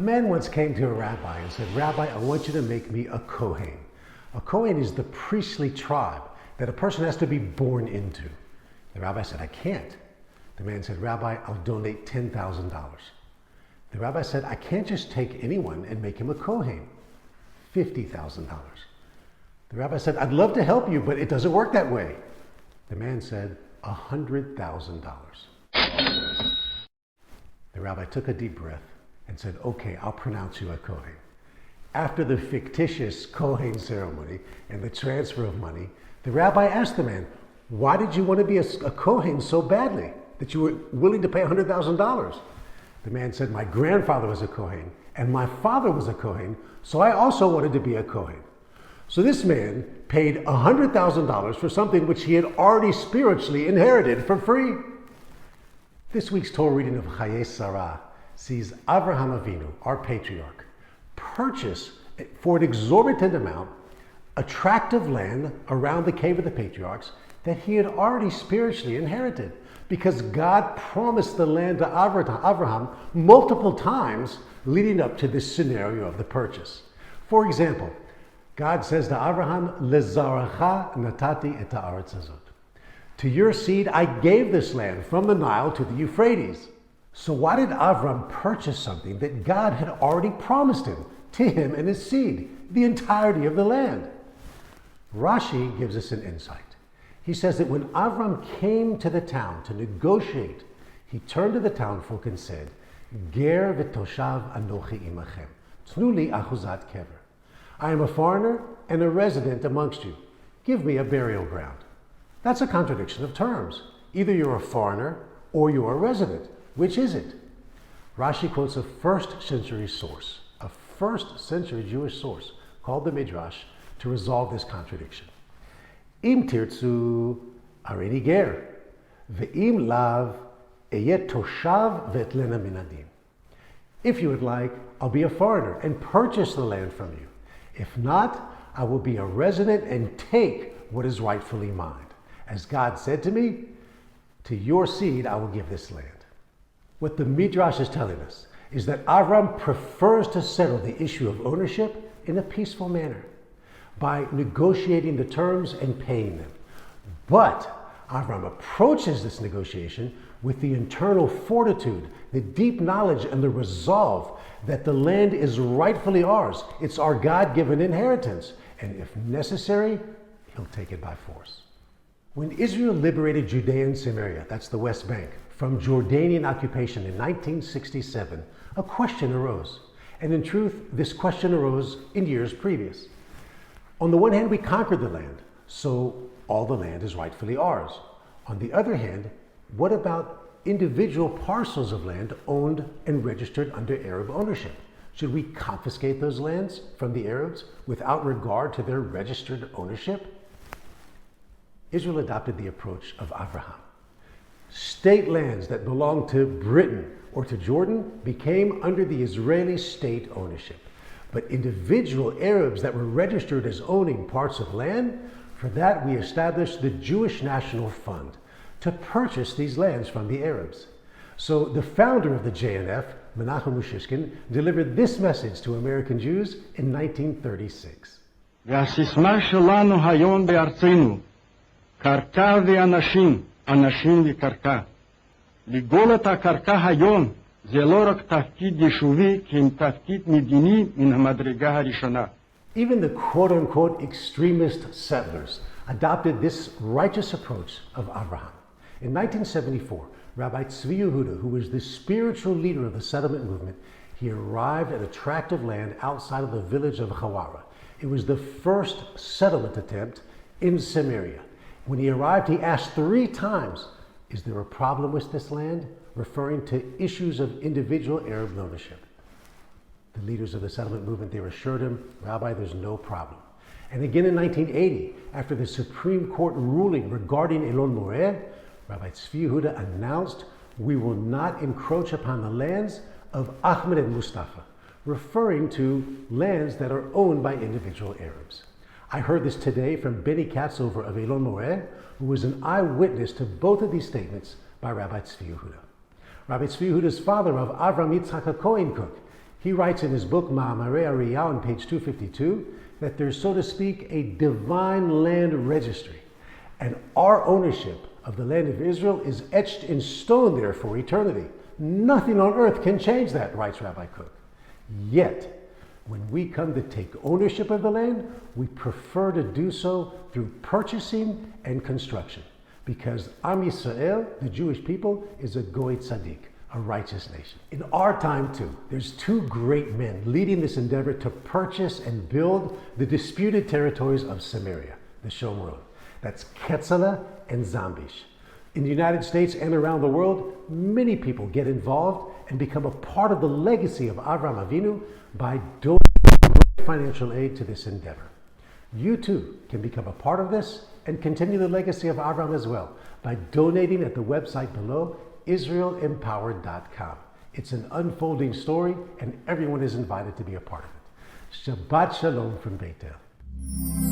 man once came to a rabbi and said, "Rabbi, I want you to make me a Kohen." A Kohen is the priestly tribe that a person has to be born into. The rabbi said, "I can't." The man said, "Rabbi, I'll donate $10,000. The rabbi said, "I can't just take anyone and make him a Kohen." $50,000. The rabbi said, "I'd love to help you, but it doesn't work that way." The man said, $100,000. The rabbi took a deep breath and said, "Okay, I'll pronounce you a Kohen." After the fictitious Kohen ceremony and the transfer of money, the rabbi asked the man, "Why did you want to be a Kohen so badly that you were willing to pay $100,000? The man said, "My grandfather was a Kohen and my father was a Kohen, so I also wanted to be a Kohen." So this man paid $100,000 for something which he had already spiritually inherited for free. This week's Torah reading of Chayei sees Avraham Avinu, our patriarch, purchase for an exorbitant amount a tract of land around the cave of the patriarchs that he had already spiritually inherited, because God promised the land to Avraham multiple times leading up to this scenario of the purchase. For example, God says to Avraham, "Lezaracha natati et haaretz hazot." To your seed I gave this land from the Nile to the Euphrates. So why did Avram purchase something that God had already promised him, to him and his seed, the entirety of the land? Rashi gives us an insight. He says that when Avram came to the town to negotiate, he turned to the townfolk and said, "Ger v'toshav anochi imachem, tnu li achuzat kever." I am a foreigner and a resident amongst you. Give me a burial ground. That's a contradiction of terms. Either you're a foreigner or you're a resident. Which is it? Rashi quotes a first century source, a first century Jewish source called the Midrash, to resolve this contradiction. Im tirtzu arini ger, ve'im lav eyet toshav ve'etlena minadim. If you would like, I'll be a foreigner and purchase the land from you. If not, I will be a resident and take what is rightfully mine. As God said to me, to your seed I will give this land. What the Midrash is telling us is that Avram prefers to settle the issue of ownership in a peaceful manner by negotiating the terms and paying them. But Avram approaches this negotiation with the internal fortitude, the deep knowledge, and the resolve that the land is rightfully ours. It's our God-given inheritance. And if necessary, he'll take it by force. When Israel liberated Judea and Samaria, that's the West Bank, from Jordanian occupation in 1967, a question arose. And in truth, this question arose in years previous. On the one hand, we conquered the land, so all the land is rightfully ours. On the other hand, what about individual parcels of land owned and registered under Arab ownership? Should we confiscate those lands from the Arabs without regard to their registered ownership? Israel adopted the approach of Avraham. State lands that belonged to Britain or to Jordan became under the Israeli state ownership. But individual Arabs that were registered as owning parts of land, for that we established the Jewish National Fund to purchase these lands from the Arabs. So the founder of the JNF, Menachem Ushishkin, delivered this message to American Jews in 1936. והסיסמה שלנו היום בארצנו, קרקע ואנשים, אנשים וקרקע. לגאול את הקרקע היום זה לא רק תפקיד יישובי, כי אם תפקיד מדיני מן המדרגה הראשונה. Even the quote-unquote extremist settlers adopted this righteous approach of Avraham. In 1974, Rabbi Tzvi Yehuda, who was the spiritual leader of the settlement movement, he arrived at a tract of land outside of the village of Hawara. It was the first settlement attempt in Samaria. When he arrived, he asked 3 times, "Is there a problem with this land?" referring to issues of individual Arab ownership. The leaders of the settlement movement, they assured him, "Rabbi, there's no problem." And again in 1980, after the Supreme Court ruling regarding Elon Moreh, Rabbi Tzvi Yehuda announced, "We will not encroach upon the lands of Ahmed and Mustafa," referring to lands that are owned by individual Arabs. I heard this today from Benny Katzover of Elon Moreh, who was an eyewitness to both of these statements by Rabbi Tzvi Yehuda. Rabbi Tzvi Yehuda's father of Avram Yitzchak Cohen Cook, He writes in his book, Ma'amarei Ariyah, on page 252, that there's, so to speak, a divine land registry. And our ownership of the land of Israel is etched in stone there for eternity. Nothing on earth can change that, writes Rabbi Cook. Yet, when we come to take ownership of the land, we prefer to do so through purchasing and construction. Because Am Yisrael, the Jewish people, is a goy tzaddik, a righteous nation. In our time too, there's two great men leading this endeavor to purchase and build the disputed territories of Samaria, the Shomron. That's Ketzala and Zambish. In the United States and around the world, many people get involved and become a part of the legacy of Avraham Avinu by donating financial aid to this endeavor. You too can become a part of this and continue the legacy of Avraham as well by donating at the website below, IsraelEmpowered.com. It's an unfolding story and everyone is invited to be a part of it. Shabbat Shalom from Beit El.